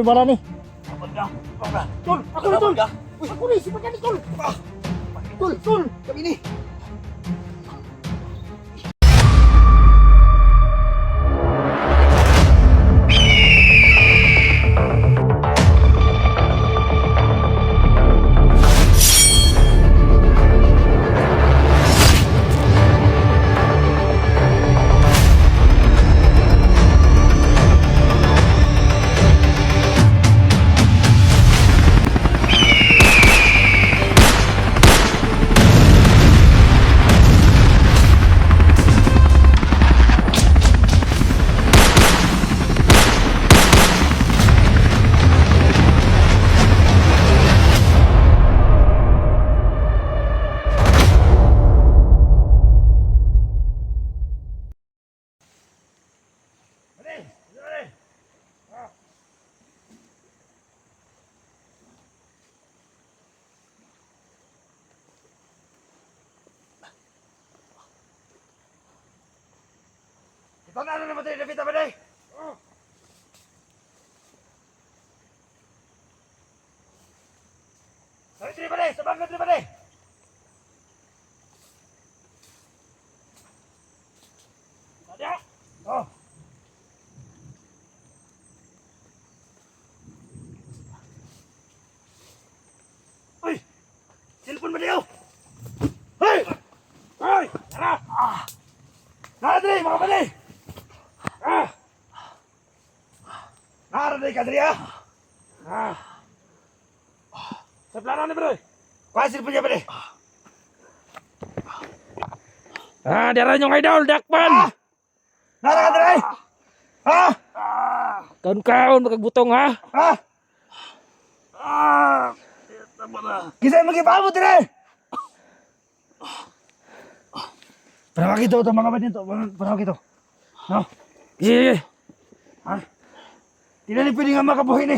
may bala ni. Abot ka. Ikaw ka. Tol, ako na tol. Abot ka. Uy, ako ni, sipat ka ni tol. Tol, kami ni. Ito na naman tayo David Abaday. Sabit Abaday, sabangkat Abaday. Ada. Oh. Uy. Telepon ba niyo? Hey! Hey! Tara! Nadri, mga Abaday! Naraday ka, Adria? Sa plano ni bro. Pasir punya bro. Dara nyong idol, dakpan. Nara ka, Adria? Ha? Kaon-kaon makagbutong ha. Ha? Kisah magipabot, Adria? Pernah gitu to mga badin to, pernah gitu. No? Sige. Ha? Tidak ni pwede nga makabuhi ni.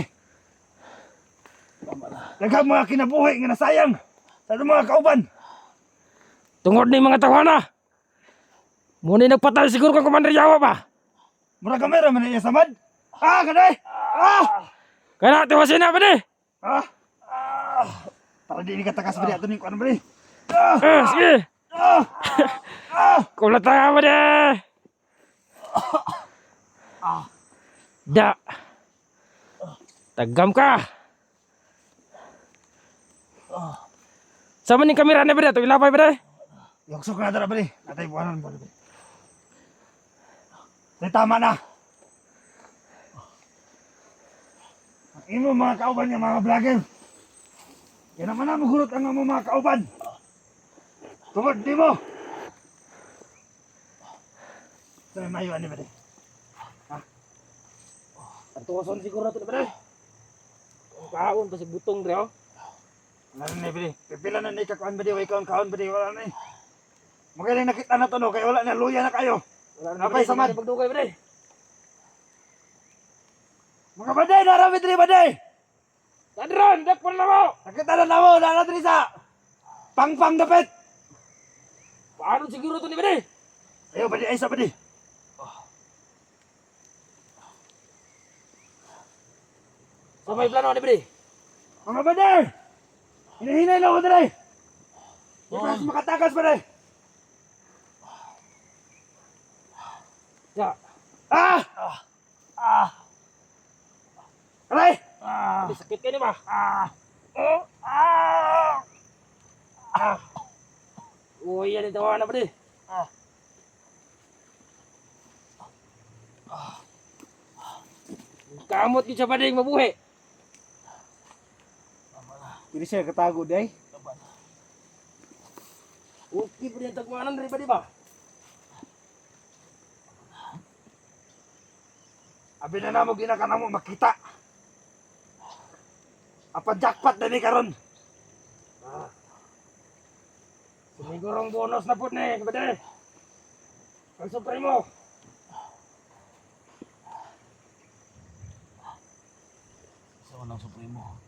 Daghang mga kinabuhi nga nasayang sa mga kauban. Tungod ni mga tawana. Muna nagpatay siguro kang Commander Yawa ba? Murag kamera man niya samad. Kaday. Kaya tiwasin na ba di? Para di ni katakas ba di ato ning kuan ba di? Sige. Kulatang ba di? Da. Tagam ka. Sama ni kamera na ba di? Ito ilapay ba di? Yoksok na dara ba di? Natay buwanan ba di? Tama na. Ang imo mga kauban niya mga vlogger. Yan naman na mahurot ang mga kauban. Tungod di mo. Sabi mayo ani ba di? Tuwason siguro ito ba di? Kaon pa si butong di oh. Ano na ba di? Pipila na ni kakuan ba di? Way kaon ba di? Wala na eh. Magaling nakita na to no. Kaya wala na. Luya na kayo. Napay samad. Pagdugay ba di? Mga baday! Naramit rin baday! Kadron, dakpan na mo! Nakita na mo! Nalatri sa pang dapit! Paano siguro ito ni ba di? Ayaw baday! Ay sa baday! Sa may plano ni ba di? Mga baday! Hinahinay na ako baday! Di pa makatakas baday! Ya. Aray! May sakit ka ni ba? Uy, yan ito na ba di? Kamot yun sa bading mabuhi. Hindi siya katago day. Okay po yung tagmanan rin ba di ba? Abi na namo ginaka mo makita. Apa jackpot na ni karon? Sinigurong bonus na po ni, kabade. Ang supremo. Isa ko ng supremo.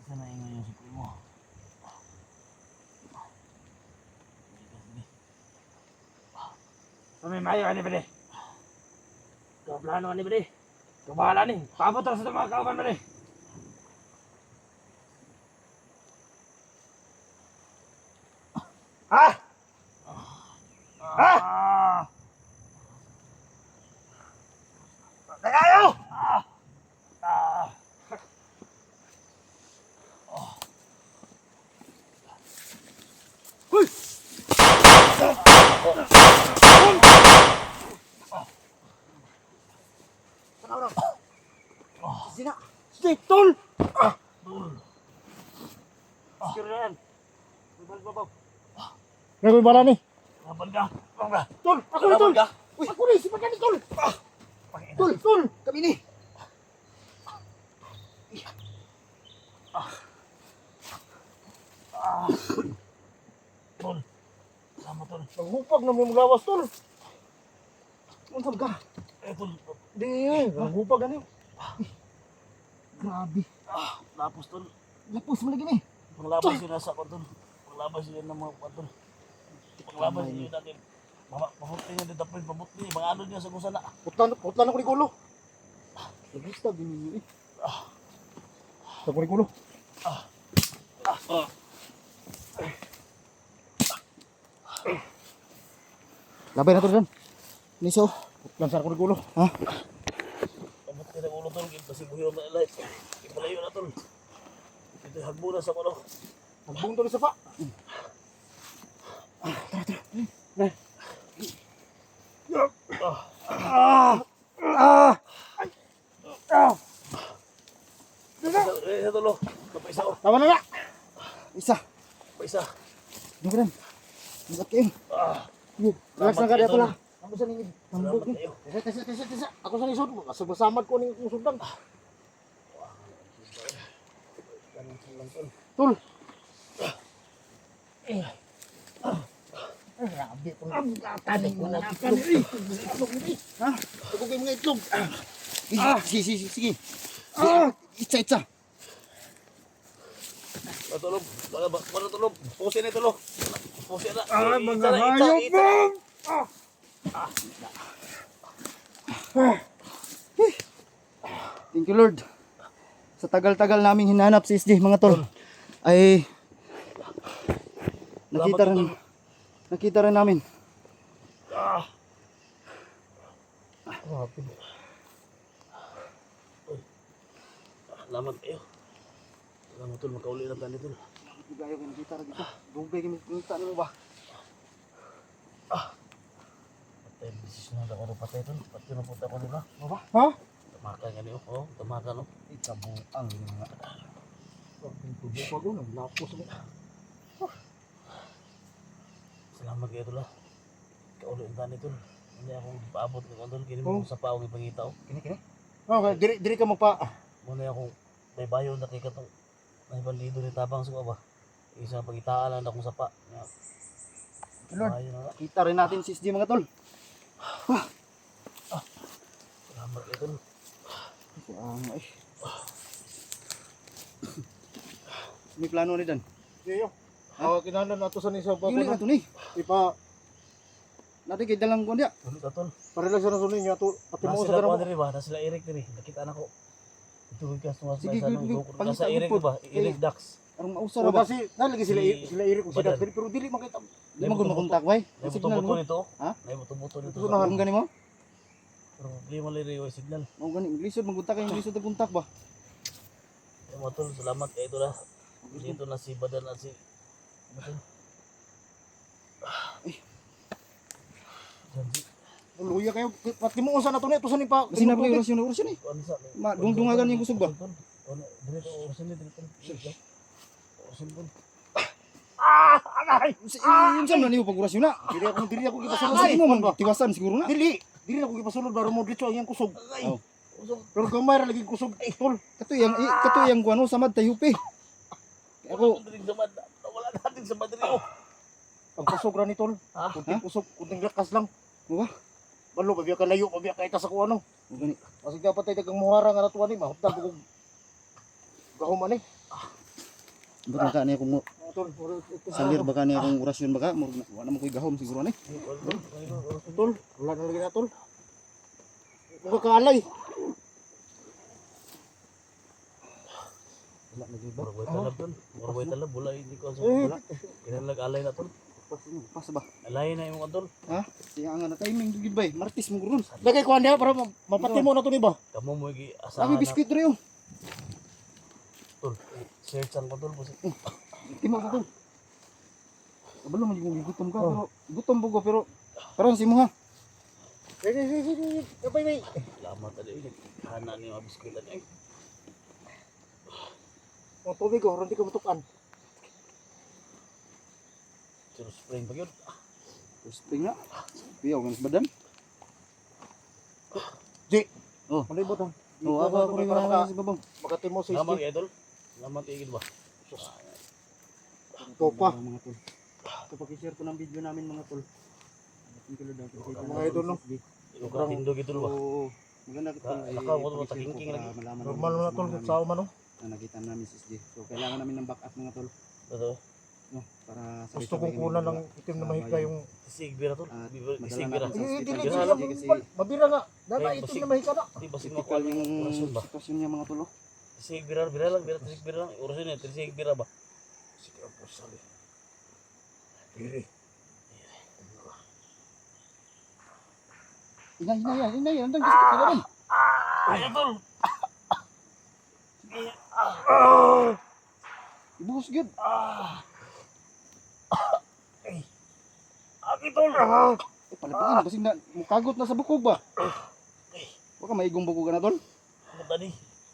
Isa na ingay yung supremo. Sa may mayo, ano ba di? Plano ni ba di? Kabahala ni. Paabot na sa mga kauban mo ni. Ha? Ha? Kakayo! Huy! Sina. Sige, tol! Ngayon bala ni. Laban ka. Laban ka. Tol, ako na tol. Uy, ako rin, si Pagani, tol. Tol, tol, kami ni. Tol. Sama tol. Nanghupag na may lawas tol. Unsam ka? Tol. Di, nanghupag ano. Grabe. Lapos tol. Lapos mo lagi ni. Panglabas yun nasa kon tol. Panglabas yun ng mga kon tol. Panglabas yun natin. Mabuti niya dito pa mabuti niya. Mga ano niya sa kusana. Putlan ako ni Kulo. Nagusta din niyo eh. Sa ko ni Kulo. Labay na tol dan. Niso. Putlan sa ko ni Kulo. Ha? Mabuti na ulo tol. Kasi buhiyo na light. Ipalayo na tol. Ito hagbo na sa kulo. Nagbung tol sa pa. Eh, tol. Kapaisa ko. Tama na na. Isa. Kapaisa. Ano dan? Bukat kayo. Relax na ka dito lang. Ano sa ninyo? Salamat kayo. Tisa. Ako sa lisod mo. Kasabasamad ko ning usudan. Tol. Grabe tol. Tanig mo na ka ni. Ha? Ako kay mga itlog. Sige. Itsa. Matulog. Wala tulog. Pusin na tulog. Pusin na. Mga hayop mo. Thank you Lord. Sa tagal-tagal naming hinanap si SD mga tol. Ay nakita rin namin. Salamat kayo. Salamat tol. Makauli na tayo tol. Gayo kay nakita ra dito. Dugay kami kita nimo ba? Patay. Desisyon na ako patay tol. Patay na puta ko nila. Ba? Ha? Tamakan nga niyo. Oo. Tamakan no. Ikabuang nga. Tubo pa ko naglapos mo. Salamat kayo tol. Kauli na tayo tol. Hindi ako paabot ng tol. Kini mo sa paong ipangitaw. Kini. Okay, diri ka magpa. Muna akong may bayo na kay katong may bandido ni tabang sa ba. Isang pagitaan lang akong sapa. Lord. Bayo na. Kita rin natin si SD mga tol. Salamat kayo tol. Ay. May plano ni dan. Yo. Kinanan nato sa ni sa Yung na to ni. Ipa Natin kay dalang ko dia. Tuloy ka tol. parela sa sunin niya to. Pati mo sa Sila garamo. pa diri ba? Sila Eric diri. Nakita na ko. Ito ka sa Sige, sa sige, nung sa Eric ba? Eric Dax. Arong mausar So ba? kasi nalagi sila sila iri ko sila Badal. pero dili makita. Di mo gud makontak bay. May Signal buto-buto mo. nito. Ha? May buto-buto nito. Susunahan. Ang gani mo? Pero problema liri yung signal. Mo gani Inglisod maguntak kay Inglisod ang kontak ba? Ay mo tol, salamat kay ito na. Dito na si Badal at si ano tol? Janji. Luya kayo pati mo unsa na to ni to sa ni pa. Kasi na pala orasyon eh. Ano sa? Dungdungagan yung kusog ba? Ano dito orasan ni dito. Orasan po. Anay. Yung sam na niyo pag orasyon na. Dili ako gipasulod. Kasi mo man tiwasan siguro na. Dili ako gipasulod baro mo dito ang iyang kusog. Oh. Pero gamay ra lagi kusog tol. Kato yang kuano samad tayupi. Ako dinig sa mad. Wala natin sa Madrid. Ang kusog ra ni tol. Ha? Kunting kusog, kunting lakas lang. Mo ba? Balo pabiya ka layo, pabiya ka ita sa kuano. Mo gani. Kasi dapat tayo dagang muhara nga natuwa ni mahuptan ko kung gahuman ni. Baka niya kung Tol, salir baka niya kung orasyon baka mo wala mo koy gahom siguro ni. tol, wala na lagi na tol. Huwag ka kaalay. Murag way talab tol. Murag way talab wala hindi ko sa Wala. kinalag alay na tol. Pas ba? Alay na imong tol. Ha? Siya nga na timing gid bay. Martis mo guron. Lagay ko anda para mapati mo na to ni ba? Kamo mo gi Sabi asahan na biskuit dre oh. tol. Search ang tol boss. Timo ko tol. Kabalo man yung gutom ka pero gutom po ko pero karon si mo ha. Sige. Bay. Salamat tadi. Hana ni mga biskuit ani. Ang tubig ko, hindi ko matukan. Siro spring pa gyud. Spring nga. Piyaw nga sa badan. Di. Oh. Malibot ang. Oh, ako rin nga sa babang. Makati mo sa Salamat isti. kay tol. Salamat kay gid ba. Topa. Mga tol. Kapag i-share ko ng video namin mga tol. Mga idol, no? Ilo ka tindog ito ba. Oo. Maganda kita. Nakaw mo ba takingking lagi. Normal na tol, sa man no? Na nakita namin si SJ. So kailangan namin ng backup mga tol. Totoo. No, para Gusto kong kunan ng itim na mahika yung... Sigbira tol. At Sigbira. madala natin sa Dili, hospital dili, kasi mabira nga. Dala Ay, itim basig. na mahika na. Di ba sino ko critical yung orasyon ba? sitwasyon niya mga tol. Oh. Sigbira bira lang bira sigbira lang. Orasyon niya sigbira ba. Sige, ang pusali. Dili. Inay. Andang kasi ka rin. Ay tol. Ibuhos gyud. Aki tol. Palapigin kasi na mukagot na sa bukog ba. Baka maigong bukog na tol. Ano tadi?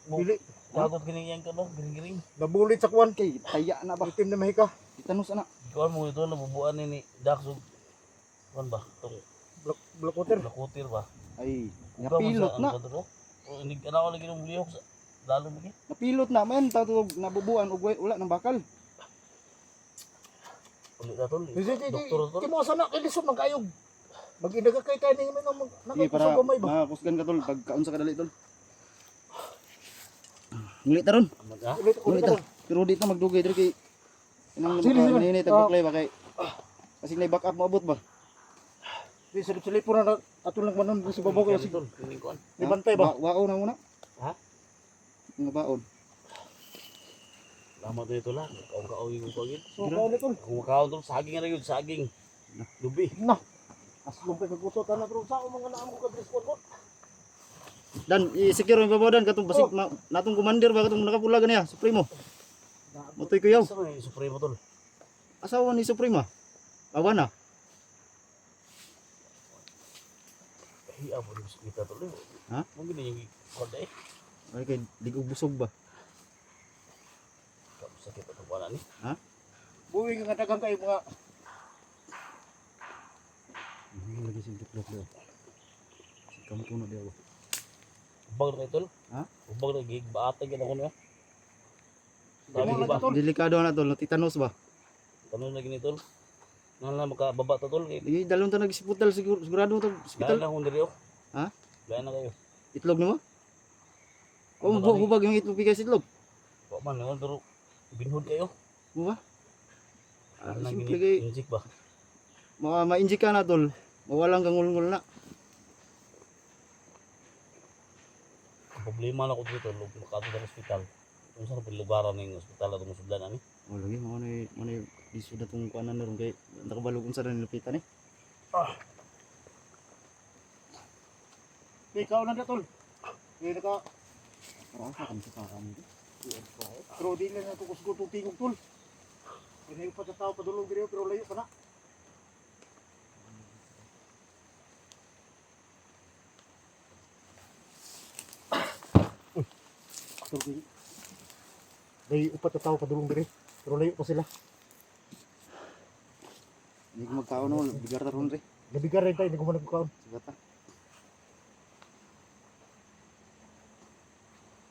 Dili. Kagot gining ka no, giring-giring. Nabulit sa kuwan. Kay taya na ba. Itim na mahika. Itanus ana. Kuan mo ito nabubuan ni Dax. Kuan ba? Tong Black water. lakutir ba? Ay, Ikaw, napilot ang na. kanto to? O hindi ka na ako lagi ng lihok sa lalo lagi. Napilot na man tatog nabubuan ug wala ng bakal. Ulit na tol. Di, Doktor tol. mo sana kilisod ng kayog. Mag-inaga kay tayo ng Sige nakakusog para gamay ba? makusgan ka tol pag kaunsa ka dali tol. Ngulit ta ron. Ha? Ulit Ngulit ta. ka. Pero di ta magdugay diri kay inang Sige, sige. nini tagbaklay ba kay kasi nay backup mo abot ba. Di silip-silip po na ato lang manon sa babaw ko Kasi sige. tol, kining kuan. Di bantay ba? Waon na muna. Ha? Nga baon. Lamat na ito lang. Kaong yung pagin. So kaulit tol. Kung makaon tol, saging na yun, saging. Lubi. Na. Aslong kay kagutot na pero sa mga naamo ka dress code ko. Dan i-secure mo ba dan katong basig natong commander ba katong nakapula ganiya Supremo. Motoy ko yaw. Sa mga supremo tol. Asawa ni Suprema. Awan na. Hiya mo rin kita tol. Ha? Mong gini yung konda eh. Ay kay digog busog ba. Kamu sakit atau wala ni. Buwi ka dagang kayo mga Lagi sing tiklop daw. Kamu puno dia. Ubag na tol. Ha? Ubag na gig baatay gid ako niya. Dali Dali ba? tol. Delikado na tol, titanos ba? Tanong lagi ni tol. Nang na makababa ta tol kay. Di dalon ta nag-hospital sigurado to Hospital hospital. na kung diri oh. Ha? Gaya na kayo. Itlog nimo? Kung Ano ba ni? hubag yung itlog pikas itlog. Wa man ngon pero binhod kayo. Mo ba? Ano Simple kay injik ba? ma-inject ka na tol. Mawalang kangulngul na. Ang problema na ko dito lug makadto sa ospital. Kung sa lugaran ning ospital atong musudlan ani. Oh lagi mo ni isu datong kuanan ron kay nakabalog unsa rin nilupitan eh. ikaw na tol. Di ka Para sa kan sa kan. pero di lang na to kusgo to tingog tol. Ini pa sa tao padulong diri pero layo pa na. Tol. Dahil upat na tao padulong diri pero layo pa sila. Hindi ko magkaon no, bigar ta ron re. Nabigar rin tayo, hindi ko man nagkukaon. Sagata.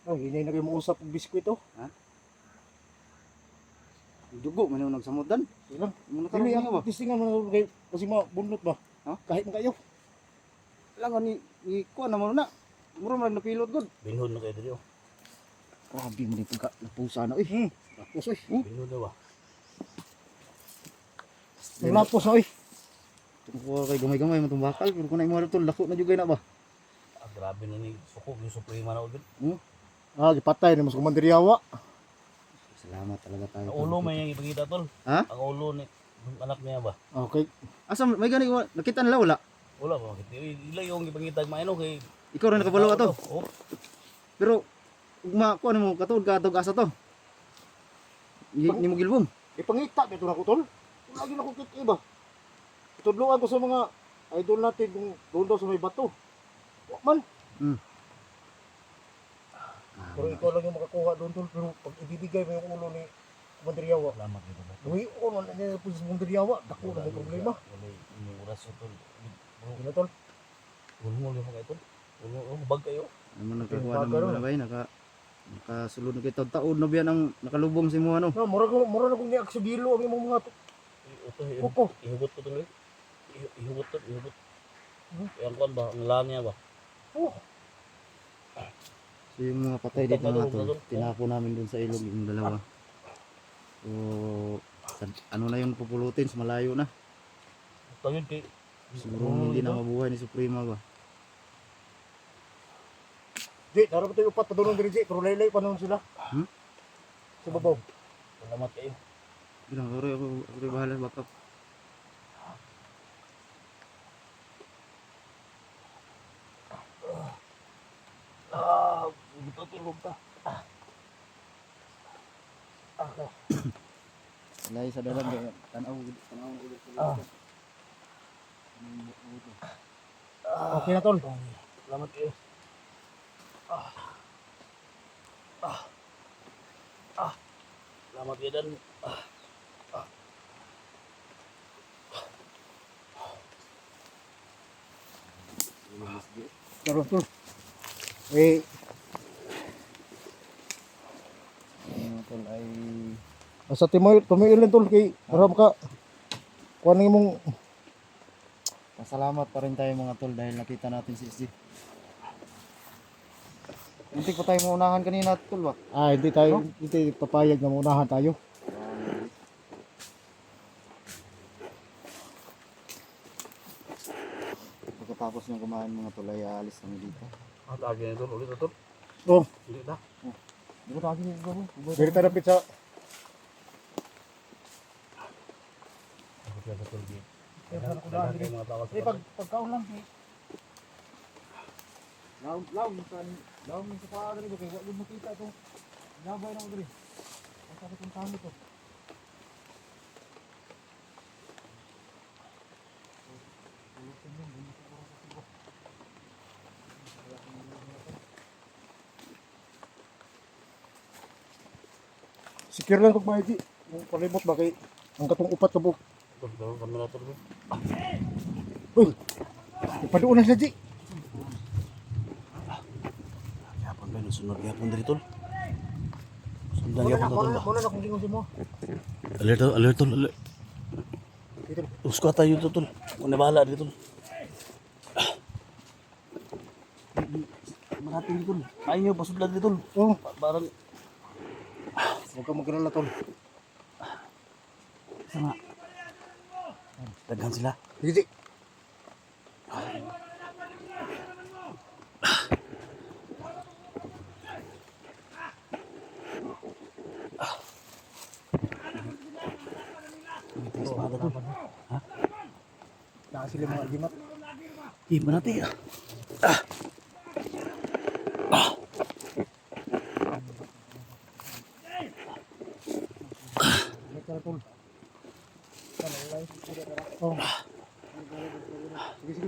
Ay, hinay na kayo mausap ng biskwit oh. Dugo man yung nagsamudan. Ilang? Mo Kaya nakaroon ba? ang tistingan mo kayo kasi mabunot ba? Ha? Kahit na kayo. Lang ni kuan na mo na. Mura man napilot gud. Binhod na kayo diri oh. Grabe mo ni pagka napusa na eh. Lapos oy. Binhod na ba? Ang lapos oy. Tungkol kay gamay-gamay mo itong bakal. Pero kung na mo tol lako na jugay na ba? Ah, grabe na ni sukog yung suprema na ugid. Ah, gipatay na mas kumandiriyawa. Salamat talaga tayo. Ang ulo may yung ipakita tol. Ha? Ang ulo ni ng anak niya ba? Okay. Asa may gani nakita nila wala? Wala ba? Ila yung ipakita maino kay Ikaw rin nakabalo ka to. Oh. Pero ugma ko ano mo katuod ka tog asa to. Ni mo gilbom. Ipangita dito na ko tol. Lagi na ko kit iba. Tudluan ko sa mga idol natin kung doon daw sa may bato. Wa man. Pero ikaw lang yung makakuha doon tol. Pero pag ibibigay mo yung ulo ni Mandriyawa. Salamat dito ba? Luwi ulo na niya po sa Mandriyawa. Dako na may problema. Wala yung oras tol. Ano tol? Ulmol yung mga ito. Ulmol bag kayo. Ano nakakuha ng mga bay nakasulod na kita taon na biyan ang nakalubong si mo ano. No, mura na kung ni aksibilo ang imong mga kuko. Ihugot ko tuloy. Ihugot to, ihugot. Yang kon ba, ang lang niya ba? Oh, So yung mga patay dito mga tol, tinapo namin dun sa ilog yung dalawa. So ano na yung pupulutin, sa malayo na. Tawid kay Siguro hindi na mabuhay ni Suprema ba. di, dapat tayo upat padulong diri, pero laylay pa noon sila. Sa babaw. Salamat kayo. Bilang ako rin bahala backup. Ito tulog ka. Lay sa dalam tanaw ulit. Okay na tol. Salamat kayo. Salamat kayo dan. Karon tol. Eh, Tol ay sa tumiil lang tol kay para maka kuha na imong pasalamat pa rin tayo mga tol dahil nakita natin si SG. Muntik pa tayo maunahan kanina tol ba? hindi papayag na maunahan tayo. Pagkatapos ng kumain mga tol ay aalis kami dito. Lagi na tol, ulit na tol. Oh, Ulit na. Di ba tawagin niyo bro? diri ta dapat sa Ulit na tol. Dagan kayo mga tawas. pagkaon lang eh. Laom sa paa diri kay wala mo kita to. Labay na ko diri. Ang sakit ng kami to. Secure lang kung maigi. Yung palimot ba kay ang katong upat ka bug. Tol, kami na tol. Uy! Ipaduon na siya, Ji. Yapon ba, sunod yapon diri tol. Sundan yapon tol ba? Muna na kung gingon mo. Alert tol, alert tol, alert. Usko tayo dito tol. Una bahala dito tol. Marating dito tol. Ayaw pasudlan dito tol. Oh, Parang huwag kang magkalala, tol. sama. Daghan sila. Sige, Ji. Espada tol. Ha? Naka sila mga agimat. Manati ah. Tara, tol. Oh. Sige.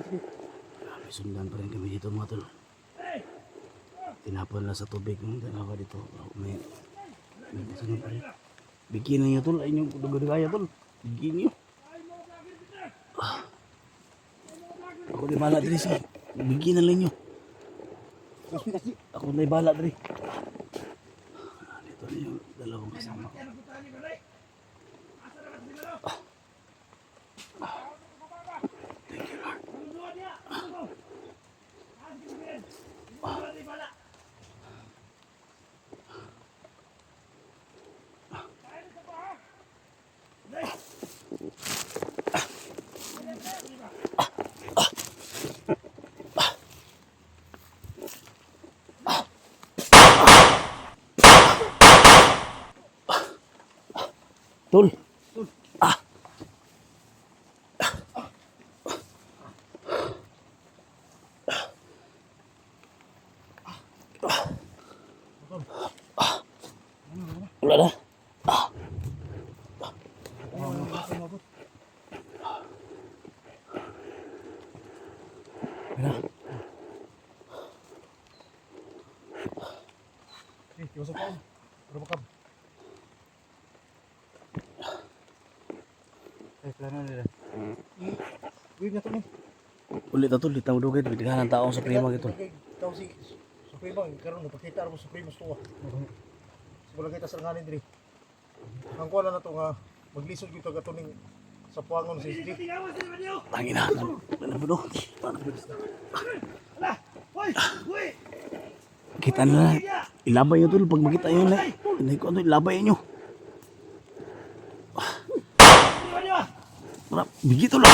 May sundan pa rin kami dito mga tol. Tinapon lang sa tubig ng dalawa dito. May sundan pa rin. Bigyan niyo tol. Ay yung dugo-dugaya tol. Bigyan niyo. Ako na bala diri sa. Bigyan na lang niyo. Ako na bala diri. Dito na yung dalawang kasama ko. Thank you Lord. Tol. Ah. Wala na. Eh, iwasan ko. Pero makab. Ay, plano nila. Uy, nga to ni. Ulit na tol. Itang dugay. Bitigahan ng taong sa prima gito. Ikaw si Suprema, karon napakita mo Suprema to. Siguro kita sa nganin diri. Ang kuala na to nga maglisod kita katuning sa puangon sa isdi. Tangin na. Ano po do? Kita na. Ilabay nyo tol. Pag makita nyo na. Hindi ko ano. Ilabay nyo. Bigito lang.